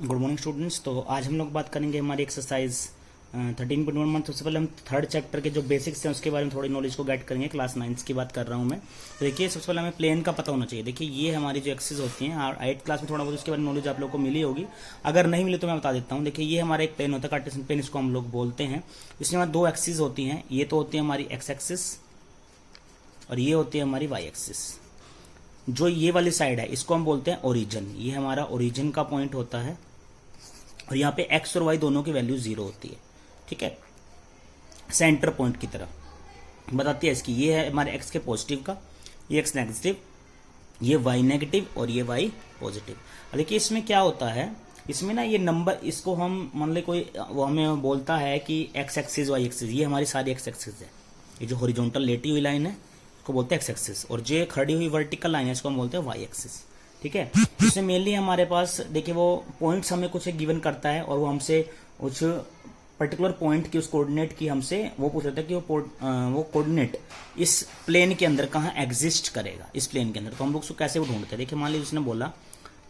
Good morning students. तो आज हम लोग बात करेंगे हमारी एक्सरसाइज 13.1 में। सबसे पहले हम थर्ड चैप्टर के जो बेसिक्स हैं उसके बारे में थोड़ी नॉलेज को गेट करेंगे। क्लास 9 की बात कर रहा हूँ मैं। तो देखिए, सबसे पहले हमें प्लेन का पता होना चाहिए। देखिए, ये हमारी जो एक्सेस होती हैं, 8th क्लास में थोड़ा बहुत उसके बारे में नॉलेज आप लोग को मिली होगी। अगर नहीं मिली तो मैं बता देता हूँ। देखिए, ये हमारा एक प्लेन होता है, कार्टेशियन प्लेन इसको हम लोग बोलते हैं। इसमें हमारी दो एक्सिस होती हैं। ये तो होती है हमारी एक्स एक्सिस और ये होती है हमारी वाई एक्सिस। जो ये वाली साइड है इसको हम बोलते हैं ओरिजिन। ये हमारा ओरिजिन का पॉइंट होता है और यहाँ पे एक्स और वाई दोनों की वैल्यू 0 होती है। ठीक है, सेंटर पॉइंट की तरह बताती है इसकी। ये है हमारे एक्स के पॉजिटिव का, ये एक्स नेगेटिव, ये वाई नेगेटिव और ये वाई पॉजिटिव। देखिए, इसमें क्या होता है, इसमें ना ये नंबर, इसको हम मान ले कोई वो हमें बोलता है कि एक्स एक्सिस वाई एक्सिस, ये हमारी सारी एक्स एक्सिस है। ये जो हॉरिजॉन्टल लेटी हुई लाइन है इसको बोलते हैं एक्स एक्सिस, और जो खड़ी हुई वर्टिकल लाइन है इसको हम बोलते हैं वाई एक्सिस। ठीक है, इसमें मेनली हमारे पास देखिए वो पॉइंट्स हमें कुछ गिवन करता है और वो हमसे कुछ पर्टिकुलर पॉइंट की, उस कोऑर्डिनेट की हमसे वो पूछ रहा था कि वो कोऑर्डिनेट इस प्लेन के अंदर कहाँ एग्जिस्ट करेगा, इस प्लेन के अंदर। तो हम लोग उसको कैसे वो ढूंढते हैं। देखिए, मान लीजिए उसने बोला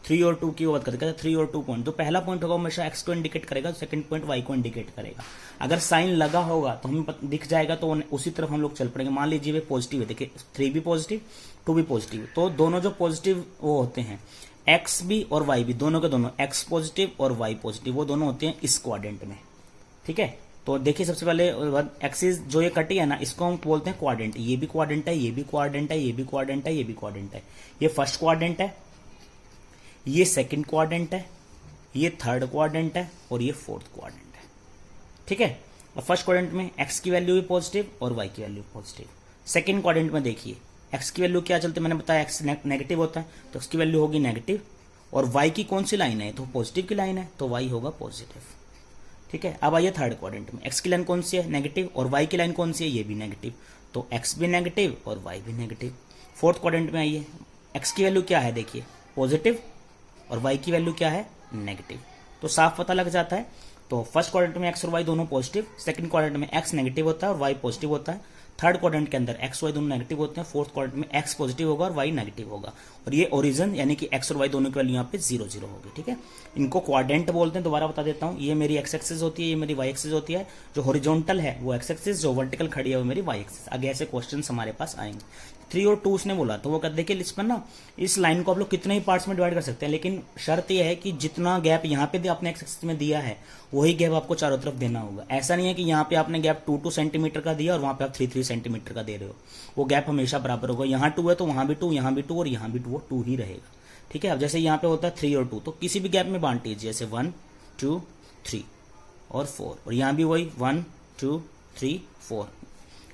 3 और 2 की बात करते हैं, 3 और 2 पॉइंट। तो पहला पॉइंट होगा हमेशा एक्स को इंडिकेट करेगा, सेकंड पॉइंट वाई को इंडिकेट करेगा। अगर साइन लगा होगा तो हमें दिख जाएगा, तो उसी तरफ हम लोग चल पड़ेंगे। मान लीजिए वे पॉजिटिव है, देखिए 3 भी पॉजिटिव 2 भी पॉजिटिव, तो दोनों जो पॉजिटिव वो होते हैं एक्स भी और वाई भी, दोनों के दोनों एक्स पॉजिटिव और वाई पॉजिटिव, वो दोनों होते हैं इस क्वाड्रेंट में। ठीक है, तो देखिए सबसे पहले एक्सिस जो ये कटी है ना, इसको हम बोलते हैं क्वाड्रेंट। ये भी क्वाड्रेंट है, ये भी क्वाड्रेंट है, ये भी क्वाड्रेंट है, ये भी क्वाड्रेंट है। ये फर्स्ट क्वाड्रेंट है, ये सेकंड क्वाड्रेंट है, ये थर्ड क्वाड्रेंट है और ये फोर्थ क्वाड्रेंट है। ठीक है, और फर्स्ट क्वाड्रेंट में एक्स की वैल्यू भी पॉजिटिव और वाई की वैल्यू पॉजिटिव। सेकंड क्वाड्रेंट में देखिए एक्स की वैल्यू क्या चलती है, मैंने बताया एक्स नेगेटिव होता है तो एक्स की वैल्यू होगी नेगेटिव, और वाई की कौन सी लाइन है, तो पॉजिटिव की लाइन है तो वाई होगा पॉजिटिव। ठीक है, अब आइए थर्ड क्वाड्रेंट में, एक्स की लाइन कौन सी है, नेगेटिव, और वाई की लाइन कौन सी है, ये भी नेगेटिव, तो एक्स भी नेगेटिव और वाई भी नेगेटिव। फोर्थ क्वाड्रेंट में आइए, एक्स की वैल्यू क्या है, देखिए पॉजिटिव, और वाई की वैल्यू क्या है, नेगेटिव। तो साफ पता लग जाता है। तो फर्स्ट क्वाड्रेंट में एक्स और वाई दोनों पॉजिटिव, सेकंड क्वाड्रेंट में एक्स नेगेटिव होता है और वाई पॉजिटिव होता है, थर्ड क्वाड्रेंट के अंदर एक्स वाई दोनों नेगेटिव होते हैं, फोर्थ क्वाड्रेंट में एक्स पॉजिटिव होगा और वाई नेगेटिव होगा, और ये ओरिजिन यानी कि एक्स और वाई दोनों की वैल्यू यहाँ पे 0 0 होगी। ठीक है, इनको क्वाड्रेंट बोलते हैं। दोबारा बता देता हूँ, ये मेरी एक्स एक्सिस होती है, ये मेरी वाई एक्सिस होती है। जो हॉरिजॉन्टल है वो एक्स एक्सिस, जो वर्टिकल खड़ी है वो मेरी वाई एक्सिस। आगे ऐसे क्वेश्चन हमारे पास आएंगे। 3 और 2 उसने बोला, तो वो कहते देखिए इस पर ना, इस लाइन को आप लोग कितने ही पार्ट्स में डिवाइड कर सकते हैं, लेकिन शर्त यह है कि जितना गैप यहाँ पे आपने एक्स एक्सिस में दिया है वही गैप आपको चारों तरफ देना होगा। ऐसा नहीं है कि यहाँ पे आपने गैप 2 सेंटीमीटर का दिया और वहां पे आप 3 सेंटीमीटर का दे रहे हो। वो गैप हमेशा बराबर होगा। यहाँ 2 है तो वहां भी 2, यहाँ भी 2 और यहाँ भी 2, वो 2 ही रहेगा। ठीक है, अब जैसे यहाँ पे होता है 3 और 2, तो किसी भी गैप में बांट दीजिए, जैसे 1 2 3 और 4, और यहाँ भी वही 1 2 3 4।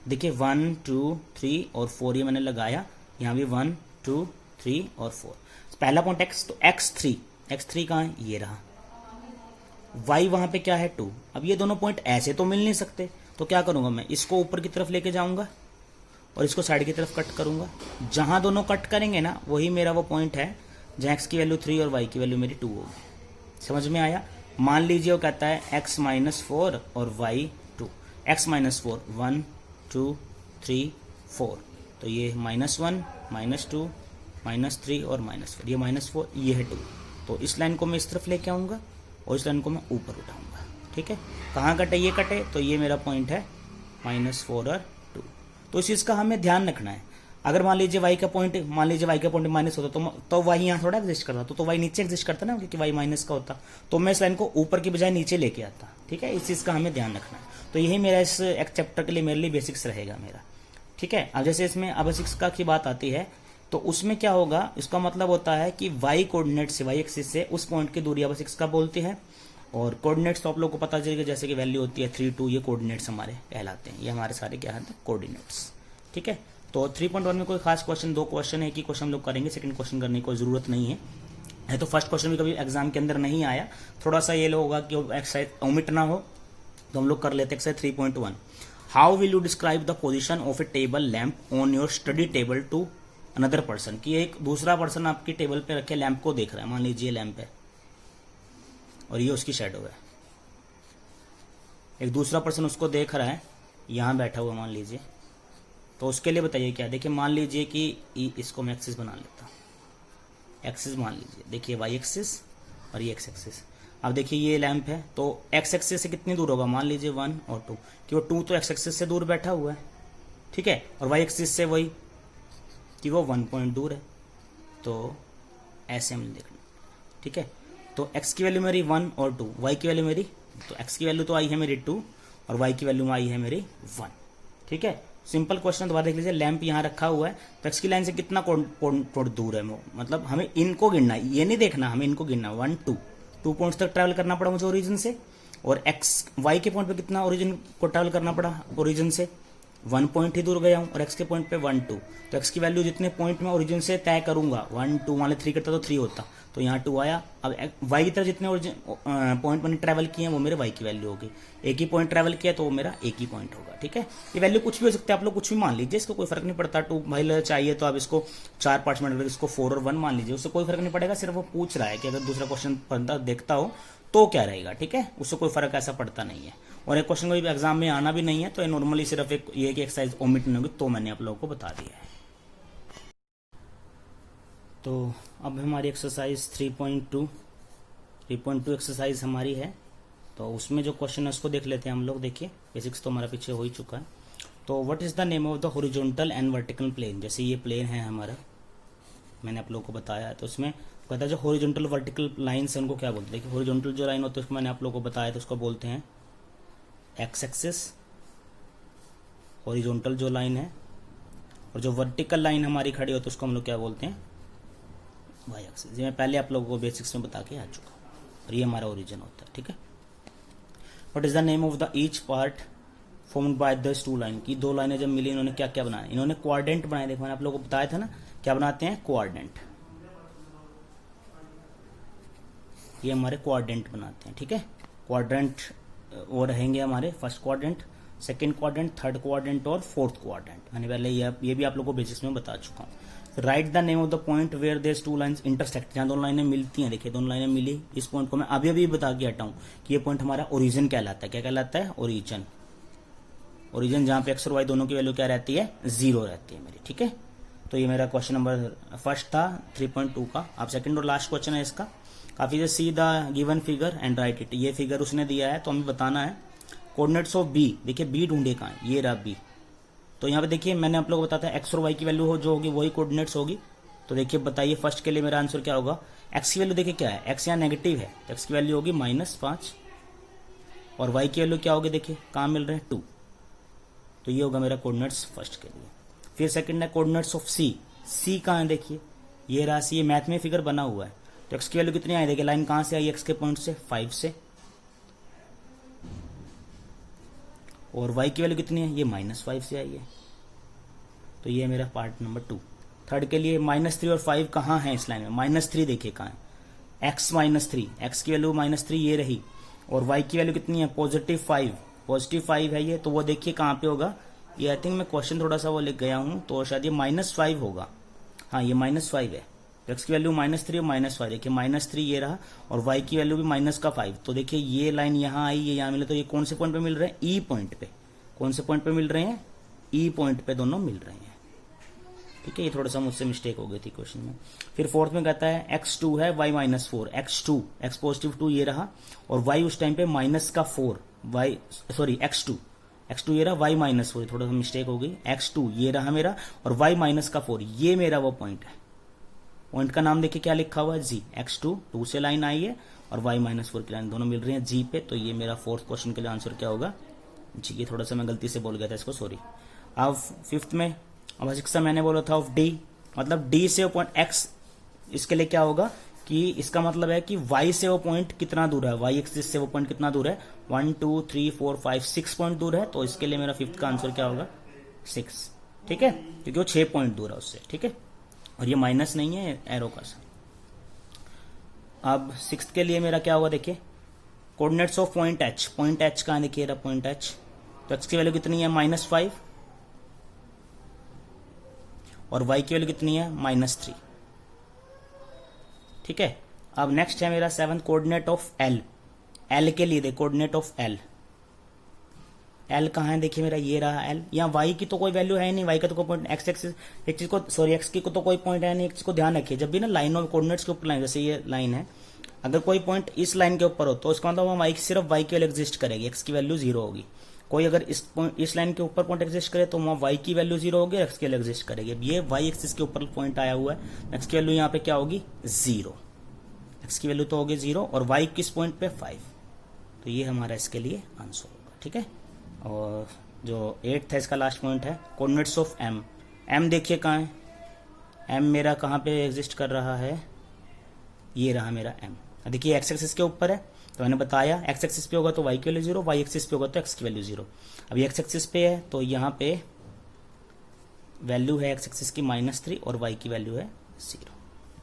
देखिए 1 2 3 और 4 ये मैंने लगाया, यहाँ भी 1 2 3 और 4। पहला पॉइंट एक्स, तो x3 कहाँ है, ये रहा। y वहां पे क्या है 2। अब ये दोनों पॉइंट ऐसे तो मिल नहीं सकते, तो क्या करूंगा मैं, इसको ऊपर की तरफ लेके जाऊंगा और इसको साइड की तरफ कट करूंगा। जहां दोनों कट करेंगे ना वही मेरा वो पॉइंट है जहां x की वैल्यू 3 और y की वैल्यू मेरी 2 होगी। समझ में आया। मान लीजिए वो कहता है x -4 और y 2। x -4 1 2 3 4, तो ये -1 -2 -3 और -4, ये -4 ये है 2। तो इस लाइन को मैं इस तरफ लेके आऊंगा और इस लाइन को मैं ऊपर उठाऊंगा। ठीक है, कहाँ कटे, ये कटे, तो ये मेरा पॉइंट है -4 और 2। तो इस चीज़ का हमें ध्यान रखना है। अगर मान लीजिए y का पॉइंट माइनस होता तो y यहाँ थोड़ा एग्जिस्ट करता, तो y नीचे एग्जिस्ट करता ना, क्योंकि y माइनस का होता, तो मैं इस लाइन को ऊपर की बजाय नीचे लेके आता। ठीक है, इस चीज़ का हमें ध्यान रखना है। तो यही मेरा इस एक चैप्टर के लिए मेरे लिए बेसिक्स रहेगा मेरा। ठीक है, अब जैसे इसमें अब बेसिक्स का की बात आती है, तो उसमें क्या होगा, इसका मतलब होता है कि y कोऑर्डिनेट से, y एक्सिस से उस पॉइंट की दूरी बेसिक्स का बोलते हैं। और कोऑर्डिनेट्स तो आप लोग को पता चलेगा, जैसे कि वैल्यू होती है 3 2, ये कोऑर्डिनेट्स हमारे कहलाते हैं। ये हमारे सारे क्या है, कोऑर्डिनेट्स। ठीक है, तो 3.1 में कोई खास क्वेश्चन, 2 क्वेश्चन है कि क्वेश्चन हम लोग करेंगे, सेकंड क्वेश्चन करने की कोई जरूरत नहीं है। तो फर्स्ट क्वेश्चन भी कभी एग्जाम के अंदर नहीं आया, थोड़ा सा ये होगा कि एक्सरसाइज ओमिट ना हो, तो हम लोग कर लेते हैं exercise 3.1। How will you describe the position of a table lamp on your study table to another person. कि एक दूसरा पर्सन आपकी टेबल पे रखे लैंप को देख रहा है, मान लीजिए लैंप है और ये उसकी शैडो है। एक दूसरा पर्सन उसको देख रहा है, यहाँ बैठा हुआ मान लीजिए, तो उसके लिए बताइए क्या। देखिए मान लीजिए कि इसको मैं एक्सिस बना लेता हूँ, एक्सिस मान लीजिए, देखिए वाई एक्सिस और ये एक्स एक्सिस। अब देखिए ये लैंप है तो एक्स एक्सिस से कितनी दूर होगा, मान लीजिए 1 और 2, कि वो 2 तो एक्स एक्सिस से दूर बैठा हुआ है, ठीक है, और वाई एक्सिस से वही कि वो 1 पॉइंट दूर है, तो ऐसे हम देखना, ठीक है। तो x की वैल्यू मेरी 1 और 2, y की वैल्यू मेरी, तो x की वैल्यू तो आई है मेरी 2 और y की वैल्यू आई है मेरी 1, ठीक है। सिंपल क्वेश्चन दोबारा देख लीजिए, लैंप यहाँ रखा हुआ है तो x की लाइन से कितना पॉइंट दूर है, मतलब हमें इनको गिनना है, ये नहीं देखना, हमें इनको गिनना, 1 2 पॉइंट्स तक ट्रैवल करना पड़ा मुझे ओरिजिन से, और y के पॉइंट पे कितना ओरिजिन को ट्रैवल करना पड़ा ओरिजिन से, 1 पॉइंट ही दूर गया हूँ, और x के पॉइंट पे 1 2, तो x की वैल्यू जितने पॉइंट में ओरिजिन से तय करूंगा 1 2 मान 3 करता तो 3 होता, तो यहाँ 2 आया। अब y की तरफ जितने पॉइंट मैंने ट्रैवल किए हैं वो मेरे y की वैल्यू होगी, एक ही पॉइंट ट्रैवल किया तो वो मेरा एक ही पॉइंट होगा, ठीक है। ये वैल्यू कुछ भी हो सकता है, आप लोग कुछ भी मान लीजिए, इसको कोई फर्क नहीं पड़ता। 2 भाई चाहिए तो आप इसको 4 पार्ट्स में इसको 4 और 1 मान लीजिए, उससे कोई फर्क नहीं पड़ेगा, सिर्फ वो पूछ रहा है कि अगर दूसरा क्वेश्चन बंदा देखता हो तो क्या रहेगा, ठीक है, उससे कोई फर्क ऐसा पड़ता नहीं है। और एक क्वेश्चन कोई एग्जाम में आना भी नहीं है, तो ये नॉर्मली सिर्फ एक ये कि एक्सरसाइज ओमिट नहीं होगी, तो मैंने आप लोगों को बता दिया है। तो अब हमारी एक्सरसाइज 3.2 एक्सरसाइज हमारी है, तो उसमें जो क्वेश्चन है उसको देख लेते हैं हम लोग। देखिए बेसिक्स तो हमारा पीछे हो ही चुका है। तो what is the name of the horizontal and vertical plane, जैसे ये प्लेन है हमारा, मैंने आप लोगों को बताया, तो उसमें कहता है जो हॉरिजॉन्टल वर्टिकल लाइन्स है उनको क्या बोलते हैं। देखिए हॉरिजॉन्टल जो लाइन होती है उसको मैंने आप लोगों को बताया, तो उसको बोलते हैं एक्स एक्सिस, हॉरिजॉन्टल जो लाइन है, और जो वर्टिकल लाइन हमारी खड़ी होती है उसको हम लोग क्या बोलते हैं, वाई एक्सिस। ये मैं पहले आप लोगों को बेसिक्स में बता के आ चुका हूँ, और ये हमारा ओरिजिन होता है, ठीक है। What is the name of the each part formed by this two line, की दो लाइनें जब मिली इन्होंने क्या क्या बनाया, इन्होंने क्वाड्रेंट बनाए। देखो मैंने आप लोगों को बताया था ना, क्या बनाते हैं, क्वाड्रेंट, ये हमारे क्वाड्रेंट बनाते हैं, ठीक है। क्वाड्रेंट वो रहेंगे हमारे first quadrant, second quadrant, third quadrant और फोर्थ क्वाड्रेंट। मैंने पहले ये भी आप लोगों को बेसिक्स में बता चुका हूँ। Write the name of the point where there two lines intersect, जहाँ दोनों लाइनें मिलती हैं। देखिए दोनों लाइनें मिली, इस पॉइंट को मैं अभी अभी बता के हटाऊं कि ये पॉइंट हमारा ओरिजिन कहलाता है। क्या कहलाता है, ओरिजिन। ओरिजिन जहाँ पे एक्स और वाई दोनों की वैल्यू क्या रहती है, 0 रहती है मेरी, ठीक है। तो ये मेरा क्वेश्चन नंबर फर्स्ट था 3.2 का। अब सेकंड और लास्ट क्वेश्चन है इसका, काफी से see the given figure and right it. ये फिगर उसने दिया है तो हमें बताना है कोऑर्डिनेट्स ऑफ बी। देखिए बी ढूंढे कहाँ है, ये रहा बी। तो यहाँ पे देखिए मैंने आप लोगों को बताया था एक्स और वाई की वैल्यू हो जो होगी वही कोऑर्डिनेट्स होगी। तो देखिए बताइए फर्स्ट के लिए मेरा आंसर क्या होगा। एक्स की वैल्यू देखिए क्या है, एक्स यहाँ नेगेटिव है तो एक्स की वैल्यू होगी -5, और वाई की वैल्यू क्या होगी, देखिए कहाँ मिल रहे हैं 2, तो ये होगा मेरा कोऑर्डिनेट्स फर्स्ट के लिए। फिर सेकंड है कोऑर्डिनेट्स ऑफ सी। सी कहाँ है, देखिए ये राशि, ये मैथ में फिगर बना हुआ है। तो एक्स की वैल्यू कितनी आई, देखिए लाइन कहाँ से आई, एक्स के पॉइंट से 5 से, और वाई की वैल्यू कितनी है, ये -5 से आई है। तो ये मेरा पार्ट नंबर 2। थर्ड के लिए -3 और 5 कहाँ है इस लाइन में, -3 देखिए कहाँ है, x -3, एक्स की वैल्यू -3 ये रही, और y की वैल्यू कितनी है, +5 है ये। तो वो देखिए कहाँ पे होगा, ये आई थिंक मैं क्वेश्चन थोड़ा सा वो लिख गया हूँ, तो शायद ये -5 होगा। हाँ ये -5 है, तो x की वैल्यू -3 और -5, देखिए -3 ये रहा, और y की वैल्यू भी -5। तो देखिए ये लाइन यहाँ आई, ये यहाँ मिले, तो ये कौन से पॉइंट पे मिल रहे हैं, ई पॉइंट पे। कौन से पॉइंट पे मिल रहे हैं, ई पॉइंट पे दोनों मिल रहे हैं, ठीक है। ये थोड़ा सा मुझसे मिस्टेक हो गई थी क्वेश्चन में। फिर फोर्थ में कहता है x2 है y -4, x2 x पॉजिटिव 2 ये रहा, और y उस टाइम पे -4, x2 ये रहा, y -4, थोड़ा सा मिस्टेक हो गई, x2 ये रहा मेरा, और y -4 ये मेरा वो पॉइंट है। पॉइंट का नाम देखिए क्या लिखा हुआ है, जी। x2 2 से लाइन आई है, और y -4 की लाइन दोनों मिल रही है जी पे। तो ये मेरा फोर्थ क्वेश्चन के लिए आंसर क्या होगा, जी। ये थोड़ा सा मैं गलती से बोल गया था इसको, सॉरी। अब फिफ्थ में, अब सिक्स मैंने बोला था ऑफ डी, मतलब डी से वो पॉइंट एक्स, इसके लिए क्या होगा कि इसका मतलब है कि y से वो पॉइंट कितना दूर है, y एक्सिस से वो पॉइंट कितना दूर है, 1 2 3 4 5 6 पॉइंट दूर है। तो इसके लिए मेरा फिफ्थ का आंसर क्या होगा, 6, ठीक है, क्योंकि वो 6 पॉइंट दूर है उससे, ठीक है। और ये माइनस नहीं है एरो का। अब सिक्स्थ के लिए मेरा क्या होगा, देखिए coordinates of point H. Point H कहां, देखिए रहा पॉइंट एच, तो एक्स की वैल्यू कितनी है, -5, और y की वैल्यू कितनी है, -3, ठीक है। अब नेक्स्ट है मेरा 7 कोऑर्डिनेट ऑफ L। L के लिए देख कोऑर्डिनेट ऑफ L, L कहाँ है, देखिए मेरा ये रहा L। यहाँ y की तो कोई वैल्यू है नहीं, y का तो कोई पॉइंट, x एक्सिस एक चीज को, सॉरी x की को तो कोई पॉइंट है नहीं। एक चीज को ध्यान रखिए, जब भी ना लाइन ऑफ कोऑर्डिनेट्स के ऊपर लाइन, जैसे ये लाइन है अगर कोई पॉइंट इस लाइन के ऊपर हो तो उसका मतलब वहाँ सिर्फ वाई की वैल्यू एग्जिस्ट करेगी, एक्स की वैल्यू 0 होगी। कोई अगर इस लाइन के ऊपर पॉइंट एग्जिस्ट करे तो वहाँ वाई की वैल्यू 0 होगी, एक्स की वैल्यू एग्जिस्ट करेगी। अब ये वाई एक्सिस के ऊपर पॉइंट आया हुआ है, एक्स की वैल्यू यहाँ पे क्या होगी 0, एक्स की वैल्यू तो होगी 0 और वाई किस पॉइंट पे 5, तो ये हमारा इसके लिए आंसर होगा। ठीक है, और जो 8th है इसका लास्ट पॉइंट है कोऑर्डिनेट्स ऑफ एम। एम देखिए कहाँ है, एम मेरा कहाँ पे एग्जिस्ट कर रहा है, ये रहा मेरा एम। देखिए एक्स एक्सिस के ऊपर है, तो मैंने बताया एक्स एक्सिस पे होगा तो वाई की वैल्यू 0, वाई एक्सिस पे होगा तो एक्स की वैल्यू 0। अब एक्स एक्सिस पे है तो यहाँ पे वैल्यू है एक्स एक्सिस की -3 और वाई की वैल्यू है 0।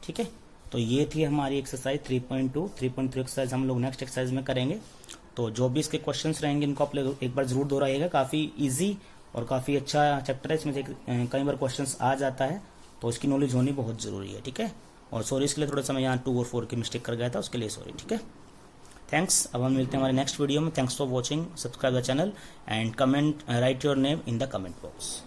ठीक है, तो ये थी हमारी एक्सरसाइज 3.2। 3.3 एक्सरसाइज हम लोग नेक्स्ट एक्सरसाइज में करेंगे। तो जो भी इसके क्वेश्चंस रहेंगे इनको आप एक बार जरूर दोहराइएगा, काफ़ी इजी और काफ़ी अच्छा चैप्टर है, इसमें से कई बार क्वेश्चंस आ जाता है, तो उसकी नॉलेज होनी बहुत ज़रूरी है। ठीक है, और सॉरी इसके लिए थोड़ा सा मैं यहाँ 2 और 4 की मिस्टेक कर गया था, उसके लिए सॉरी। ठीक है, थैंक्स। अब हम मिलते हैं हमारे नेक्स्ट वीडियो में। Thanks for watching, subscribe the channel and comment, right your name in the comment box.